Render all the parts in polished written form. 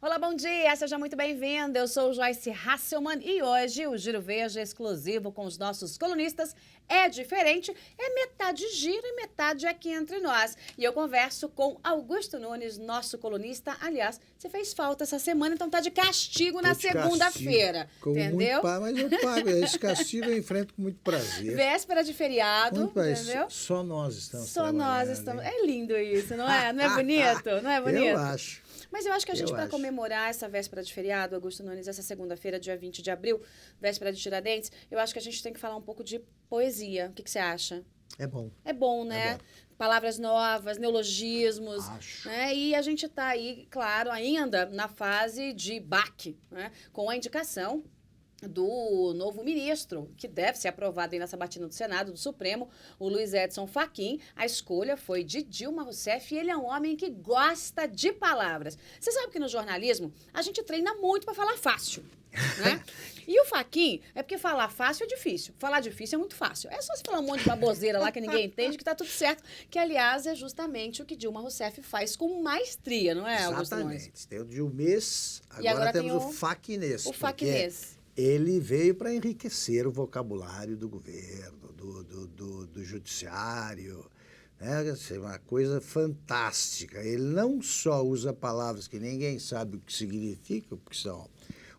Olá, bom dia, seja muito bem-vindo. Eu sou Joyce Hasselman e hoje o Giro Verde exclusivo com os nossos colunistas é diferente, é metade giro e metade aqui entre nós. E eu converso com Augusto Nunes, nosso colunista. Aliás, você fez falta essa semana, então tá de castigo na segunda-feira, entendeu? Mas eu pago, esse castigo eu enfrento com muito prazer. Véspera de feriado, entendeu? Só nós estamos Só nós estamos. É lindo isso, não é? Não é bonito? Não é bonito? Eu acho. Mas eu acho que a gente, para comemorar essa véspera de feriado, Augusto Nunes, essa segunda-feira, dia 20 de abril, véspera de Tiradentes, eu acho que a gente tem que falar um pouco de poesia. O que você acha? É bom. É bom, né? É bom. Palavras novas, neologismos. Acho. Né? E a gente está aí, claro, ainda na fase de baque, né? Com a indicação do novo ministro, que deve ser aprovado aí na sabatina do Senado, do Supremo, o Luiz Edson Fachin. A escolha foi de Dilma Rousseff e ele é um homem que gosta de palavras. Você sabe que no jornalismo a gente treina muito para falar fácil, né? E o Fachin, é porque falar fácil é difícil, falar difícil é muito fácil. É só você falar um monte de baboseira lá que ninguém entende que tá tudo certo, que aliás é justamente o que Dilma Rousseff faz com maestria, não é, Augusto Nunes? Exatamente. Tem o Dilmês, agora temos o Fachinês. O Fachinês. Ele veio para enriquecer o vocabulário do governo, do judiciário, né? É uma coisa fantástica. Ele não só usa palavras que ninguém sabe o que significam, porque são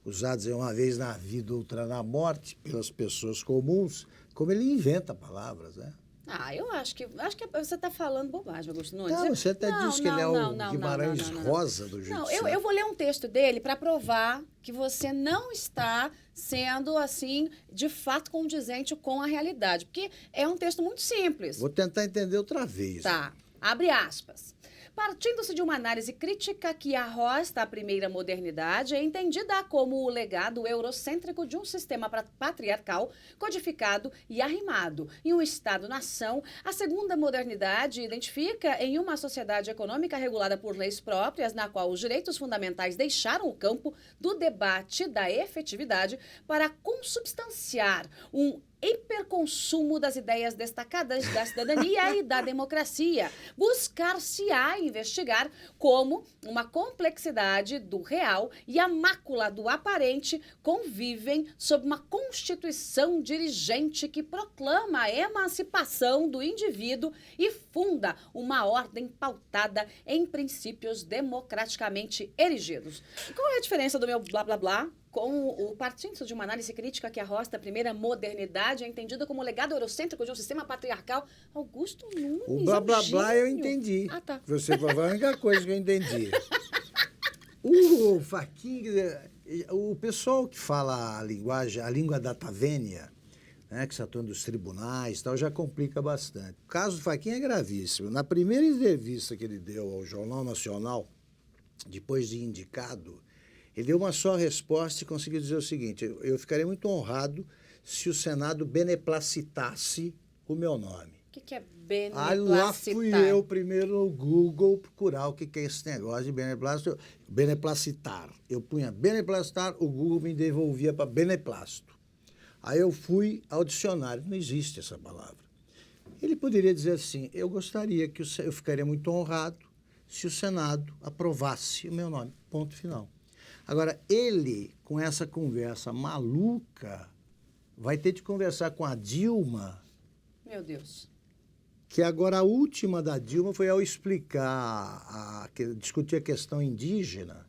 usadas uma vez na vida, outra na morte, pelas pessoas comuns, como ele inventa palavras, né? Ah, eu acho que você está falando bobagem, Augusto Nunes. Não, você até disse que ele é o Guimarães Rosa do judiciário. Não, eu vou ler um texto dele para provar que você não está sendo, assim, de fato condizente com a realidade. Porque é um texto muito simples. Vou tentar entender outra vez. Tá, abre aspas. Partindo-se de uma análise crítica que arrosta a primeira modernidade, é entendida como o legado eurocêntrico de um sistema patriarcal codificado e arrimado. Em um Estado-nação, a segunda modernidade identifica em uma sociedade econômica regulada por leis próprias, na qual os direitos fundamentais deixaram o campo do debate da efetividade para consubstanciar um hiperconsumo das ideias destacadas da cidadania e da democracia. Buscar-se-á investigar como uma complexidade do real e a mácula do aparente convivem sob uma constituição dirigente que proclama a emancipação do indivíduo e funda uma ordem pautada em princípios democraticamente erigidos. Qual é a diferença do meu blá blá blá com o partindo de uma análise crítica que arrosta a primeira modernidade, é entendida como legado eurocêntrico de um sistema patriarcal? Augusto Nunes. O blá blá blá eu entendi. Ah, tá. Você falou a única coisa que eu entendi. O Fachin, o pessoal que fala a linguagem, a língua da Tavênia, né, que se atua dos tribunais e tal, já complica bastante. O caso do Fachin é gravíssimo. Na primeira entrevista que ele deu ao Jornal Nacional, depois de indicado, ele deu uma só resposta e conseguiu dizer o seguinte: eu ficaria muito honrado se o Senado beneplacitasse o meu nome. O que é beneplacitar? Lá fui eu primeiro no Google procurar o que é esse negócio de beneplacitar. Eu punha beneplacitar, o Google me devolvia para beneplácito. Aí eu fui ao dicionário, não existe essa palavra. Ele poderia dizer assim: eu gostaria que eu ficaria muito honrado se o Senado aprovasse o meu nome. Ponto final. Agora, ele, com essa conversa maluca, vai ter de conversar com a Dilma. Meu Deus. Que agora a última da Dilma foi ao explicar, discutir a questão indígena.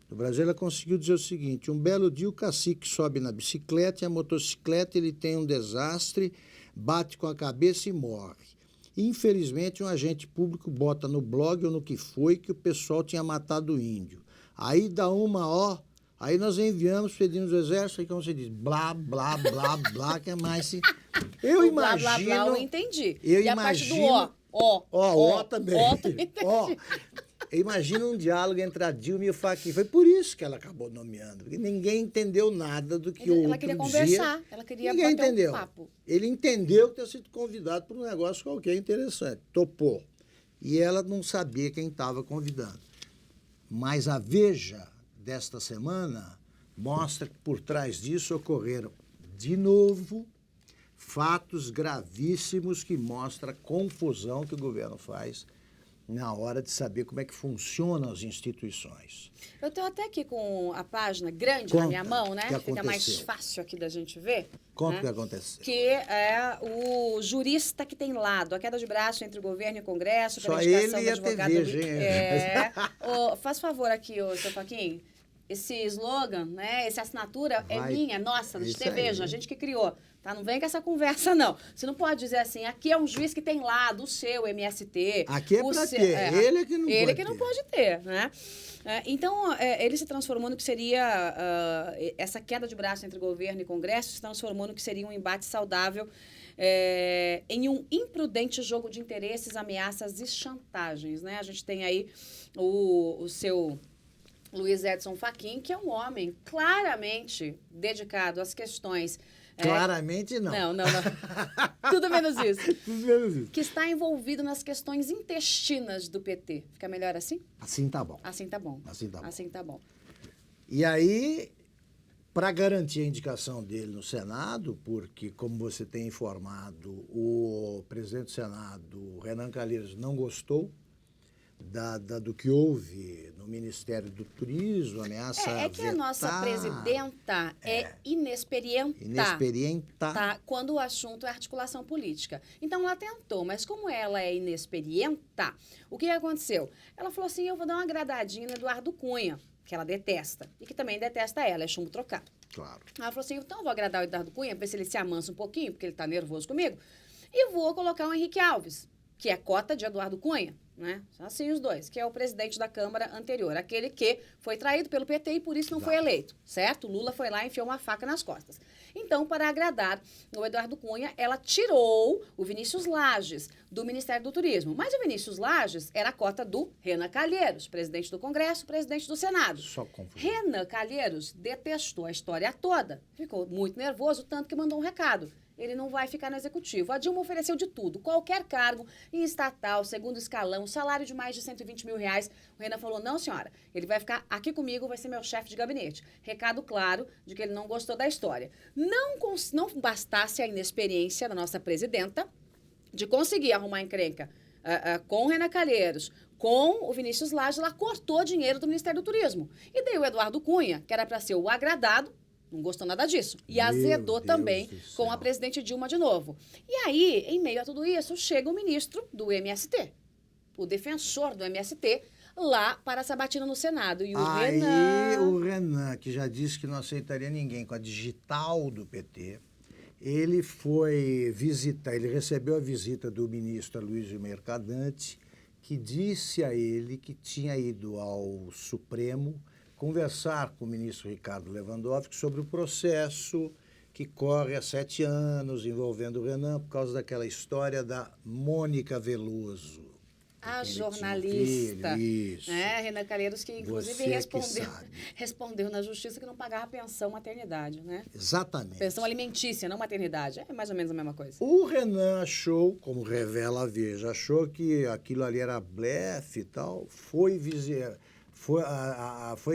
No Brasil, ela conseguiu dizer o seguinte: um belo dia o cacique sobe na bicicleta e a motocicleta ele tem um desastre, bate com a cabeça e morre. Infelizmente, um agente público bota no blog ou no que foi que o pessoal tinha matado o índio. Aí dá aí nós enviamos, pedimos o exército, aí como você diz, blá, blá, blá, blá, que é mais... Eu imagino... Blá, blá, blá, eu entendi. Eu e imagino, a parte do ó também. Eu imagino um diálogo entre a Dilma e o Fachin. Foi por isso que ela acabou nomeando, porque ninguém entendeu nada do que ela queria conversar, ela queria bater um papo. Ele entendeu que tinha sido convidado para um negócio qualquer interessante, topou. E ela não sabia quem estava convidando. Mas a Veja desta semana mostra que por trás disso ocorreram, de novo, fatos gravíssimos que mostram a confusão que o governo faz na hora de saber como é que funcionam as instituições. Eu estou até aqui com a página grande Conta na minha mão, né? o que Fica mais aconteceu. fácil aqui da gente ver. Conta né? o que aconteceu. Que é o jurista que tem lado, a queda de braço entre o governo e o Congresso, Só pela indicação ele do e a advogado... TV, gente. Faz favor aqui, ô, seu Faquinho. Esse slogan, né? Essa assinatura é Vai. minha, nossa, de Isso TV, aí. a gente que criou. Tá? Não vem com essa conversa, não. Você não pode dizer assim, aqui é um juiz que tem lado, o seu MST. Aqui é o pra seu- ter, ele é que não ele pode que não ter. pode ter, né? Então, ele se transformou no que seria... essa queda de braço entre governo e Congresso se transformou no que seria um embate saudável em um imprudente jogo de interesses, ameaças e chantagens, né? A gente tem aí o seu... Luiz Edson Fachin, que é um homem claramente dedicado às questões... Claramente não. Não. Tudo menos isso. Tudo menos isso. Que está envolvido nas questões intestinas do PT. Fica melhor assim? Assim tá bom. Assim tá bom. Assim tá bom. Assim tá bom. E aí, para garantir a indicação dele no Senado, porque, como você tem informado, o presidente do Senado, Renan Calheiros, não gostou do que houve no Ministério do Turismo, ameaça É que a nossa vetar, presidenta é inexperiente. inexperienta. Tá, quando o assunto é articulação política. Então, ela tentou, mas como ela é inexperiente, o que aconteceu? Ela falou assim, eu vou dar uma agradadinha no Eduardo Cunha, que ela detesta, e que também detesta ela, é chumbo trocado. Claro. Ela falou assim, então eu vou agradar o Eduardo Cunha, ver se ele se amansa um pouquinho, porque ele tá nervoso comigo, e vou colocar o Henrique Alves, que é cota de Eduardo Cunha, né? Assim os dois, que é o presidente da Câmara anterior, aquele que foi traído pelo PT e por isso não foi eleito, certo? Lula foi lá e enfiou uma faca nas costas. Então, para agradar o Eduardo Cunha, ela tirou o Vinícius Lages do Ministério do Turismo. Mas o Vinícius Lages era a cota do Renan Calheiros, presidente do Congresso, presidente do Senado. Só confusão. Renan Calheiros detestou a história toda, ficou muito nervoso, tanto que mandou um recado. Ele não vai ficar no executivo. A Dilma ofereceu de tudo, qualquer cargo, em estatal, segundo escalão, salário de mais de 120 mil reais. O Renan falou, não, senhora, ele vai ficar aqui comigo, vai ser meu chefe de gabinete. Recado claro de que ele não gostou da história. Não bastasse a inexperiência da nossa presidenta de conseguir arrumar encrenca com o Renan Calheiros, com o Vinícius Lages, ela cortou dinheiro do Ministério do Turismo. E daí o Eduardo Cunha, que era para ser o agradado, não gostou nada disso. E Meu azedou Deus também do com céu. a presidente Dilma de novo. E aí, em meio a tudo isso, chega o ministro do MST, o defensor do MST, lá para a sabatina no Senado. E o Aí Renan... o Renan, que já disse que não aceitaria ninguém com a digital do PT, ele foi visitar, ele recebeu a visita do ministro Aloysio Mercadante, que disse a ele que tinha ido ao Supremo conversar com o ministro Ricardo Lewandowski sobre o processo que corre há 7 anos envolvendo o Renan por causa daquela história da Mônica Veloso. A Ele tinha um jornalista, filho, isso. né? Renan Calheiros, que inclusive Você que sabe. respondeu na justiça que não pagava pensão maternidade, né? Exatamente. Pensão alimentícia, não maternidade. É mais ou menos a mesma coisa. O Renan achou, como revela a Veja, achou que aquilo ali era blefe e tal, foi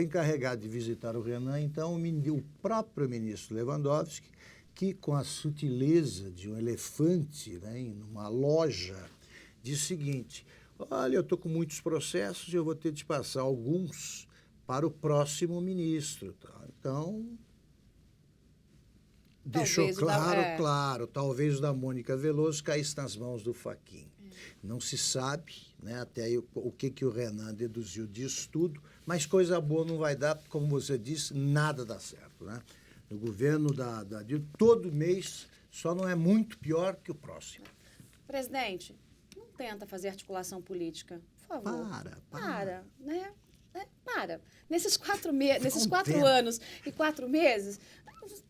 encarregado de visitar o Renan, então o próprio ministro Lewandowski, que com a sutileza de um elefante, né, em uma loja, disse o seguinte, olha, eu estou com muitos processos e eu vou ter de passar alguns para o próximo ministro. Tá? Então, deixou claro, talvez o da Mônica Veloso caísse nas mãos do Fachin. Não se sabe, né, até aí, o que o Renan deduziu disso tudo, mas coisa boa não vai dar, como você disse, nada dá certo. Né? No governo da Dilma, todo mês só não é muito pior que o próximo. Presidente, não tenta fazer articulação política, por favor. Para, né? Para. Nesses 4 anos e 4 meses,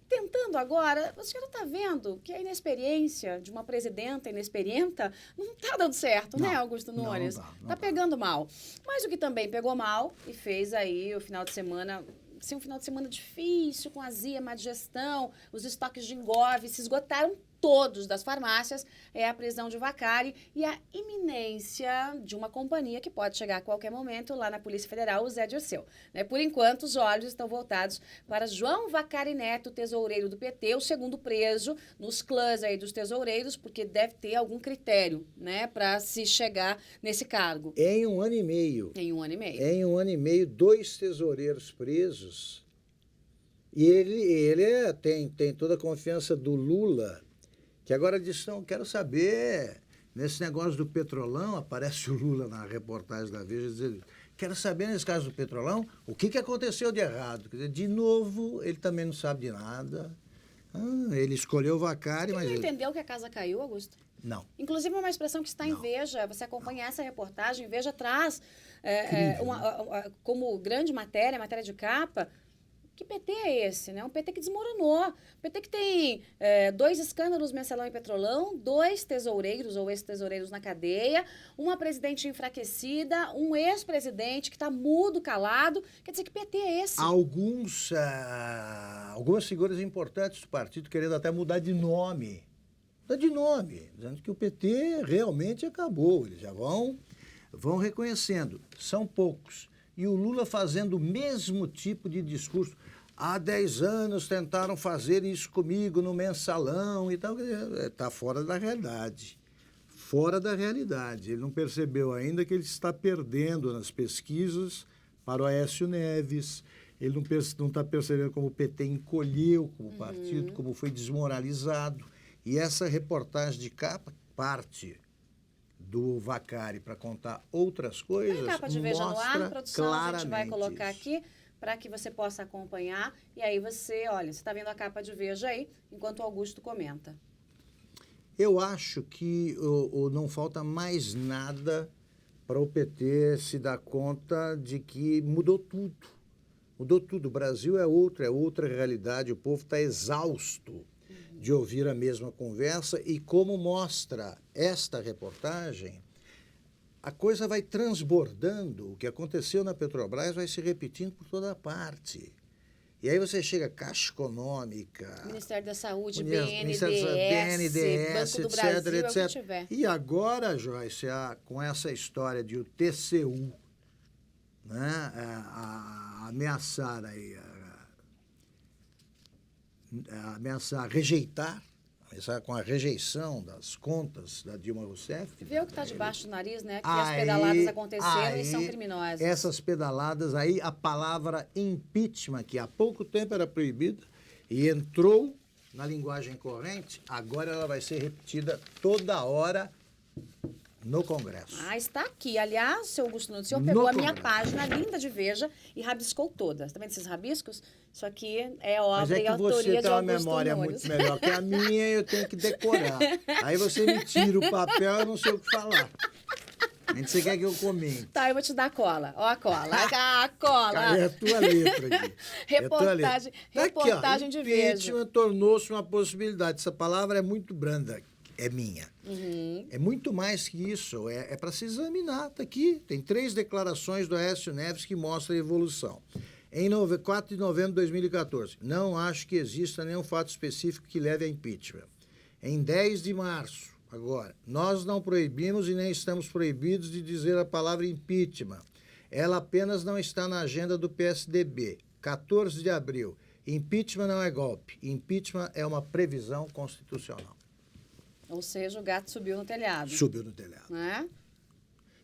tentando agora, a senhora está vendo que a inexperiência de uma presidenta inexperienta não está dando certo, né, Augusto Nunes? Está pegando mal. Mas o que também pegou mal e fez aí o final de semana... um final de semana difícil, com azia, má digestão, os estoques de Engov se esgotaram todos das farmácias, é a prisão de Vacari e a iminência de uma companhia que pode chegar a qualquer momento lá na Polícia Federal, o Zé Dirceu. Né? Por enquanto, os olhos estão voltados para João Vacari Neto, tesoureiro do PT, o segundo preso nos clãs aí dos tesoureiros, porque deve ter algum critério, né, para se chegar nesse cargo. Em um ano e meio. Em um ano e meio. Em um ano e meio, 2 tesoureiros presos. E ele tem toda a confiança do Lula, que agora diz, não, quero saber, nesse negócio do Petrolão, aparece o Lula na reportagem da Veja, dizendo, quero saber, nesse caso do Petrolão, o que aconteceu de errado. Quer dizer, de novo, ele também não sabe de nada. Ele escolheu o Vacari, mas... Você não entendeu que a casa caiu, Augusto? Não. Inclusive, uma expressão que está em Veja, você acompanha essa reportagem, Veja traz como grande matéria de capa, que PT é esse, né? Um PT que desmoronou. PT que tem 2 escândalos mensalão e Petrolão, 2 tesoureiros ou ex-tesoureiros na cadeia, uma presidente enfraquecida, um ex-presidente que está mudo, calado. Quer dizer, que PT é esse? Algumas figuras importantes do partido querendo até mudar de nome. Dizendo que o PT realmente acabou. Eles já vão reconhecendo. São poucos. E o Lula fazendo o mesmo tipo de discurso. Há 10 anos tentaram fazer isso comigo no mensalão e tal. Está fora da realidade. Fora da realidade. Ele não percebeu ainda que ele está perdendo nas pesquisas para o Aécio Neves. Ele não está percebendo como o PT encolheu como partido, como foi desmoralizado. E essa reportagem de capa parte do Vacari para contar outras coisas. Põe a capa de Veja no ar, produção, a gente vai colocar isso. aqui para que você possa acompanhar. E aí você está vendo a capa de Veja aí, enquanto o Augusto comenta. Eu acho que não falta mais nada para o PT se dar conta de que mudou tudo. Mudou tudo. O Brasil é outra realidade. O povo está exausto de ouvir a mesma conversa e, como mostra esta reportagem, a coisa vai transbordando. O que aconteceu na Petrobras vai se repetindo por toda parte. E aí você chega à Caixa Econômica, Ministério da Saúde, BNDES, Banco do Brasil, etc. é o que tiver. E agora, Joyce, com essa história de o TCU, né, ameaçar rejeitar, com a rejeição das contas da Dilma Rousseff. Vê o que está debaixo do nariz, né? Que as pedaladas aconteceram e são criminosas. Essas pedaladas aí, a palavra impeachment, que há pouco tempo era proibida e entrou na linguagem corrente, agora ela vai ser repetida toda hora no Congresso. Está aqui. Aliás, seu Augusto Nunes, o senhor pegou a minha página linda de Veja e rabiscou toda. Está vendo esses rabiscos? Isso aqui é obra e autoria de Augusto Nunes. Mas é que você tem uma memória muito melhor que a minha, eu tenho que decorar. Aí você me tira o papel, eu não sei o que falar. A gente, você quer que eu comente? Tá, eu vou te dar a cola. Ó a cola. A cola. É a tua letra aqui. Reportagem de Veja. Impeachment tornou-se uma possibilidade. Essa palavra é muito branda. É minha. É muito mais que isso. É para se examinar. Está aqui. Tem 3 declarações do Aécio Neves que mostram a evolução. Em 4 de novembro de 2014, não acho que exista nenhum fato específico que leve a impeachment. Em 10 de março, agora, nós não proibimos e nem estamos proibidos de dizer a palavra impeachment. Ela apenas não está na agenda do PSDB. 14 de abril, impeachment não é golpe. Impeachment é uma previsão constitucional. Ou seja, o gato subiu no telhado. Subiu no telhado. Né?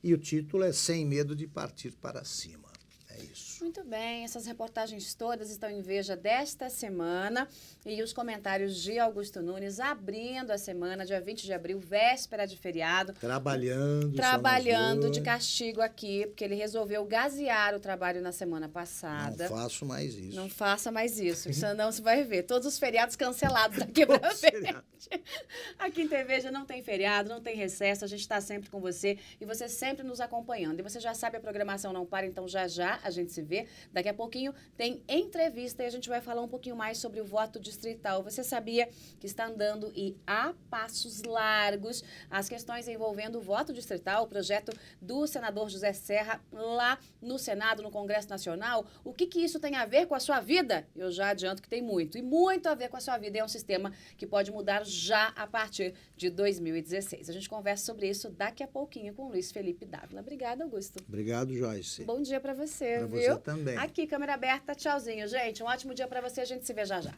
E o título é Sem Medo de Partir para Cima. É isso. Muito bem, essas reportagens todas estão em Veja desta semana e os comentários de Augusto Nunes abrindo a semana, dia 20 de abril, véspera de feriado. Trabalhando de castigo aqui, porque ele resolveu gazear o trabalho na semana passada. Não faço mais isso. Não faça mais isso, senão você vai ver todos os feriados cancelados daqui para frente. Aqui em TV Veja não tem feriado, não tem recesso, a gente está sempre com você e você sempre nos acompanhando. E você já sabe, a programação não para, então já A gente se vê. Daqui a pouquinho tem entrevista e a gente vai falar um pouquinho mais sobre o voto distrital. Você sabia que está andando e a passos largos as questões envolvendo o voto distrital, o projeto do senador José Serra lá no Senado, no Congresso Nacional? O que isso tem a ver com a sua vida? Eu já adianto que tem muito, e muito a ver com a sua vida. É um sistema que pode mudar já a partir de 2016. A gente conversa sobre isso daqui a pouquinho com o Luiz Felipe Dávila. Obrigada, Augusto. Obrigado, Joyce. Bom dia para você, Pra viu? você também. Aqui, câmera aberta. Tchauzinho, gente. Um ótimo dia para você. A gente se vê já já.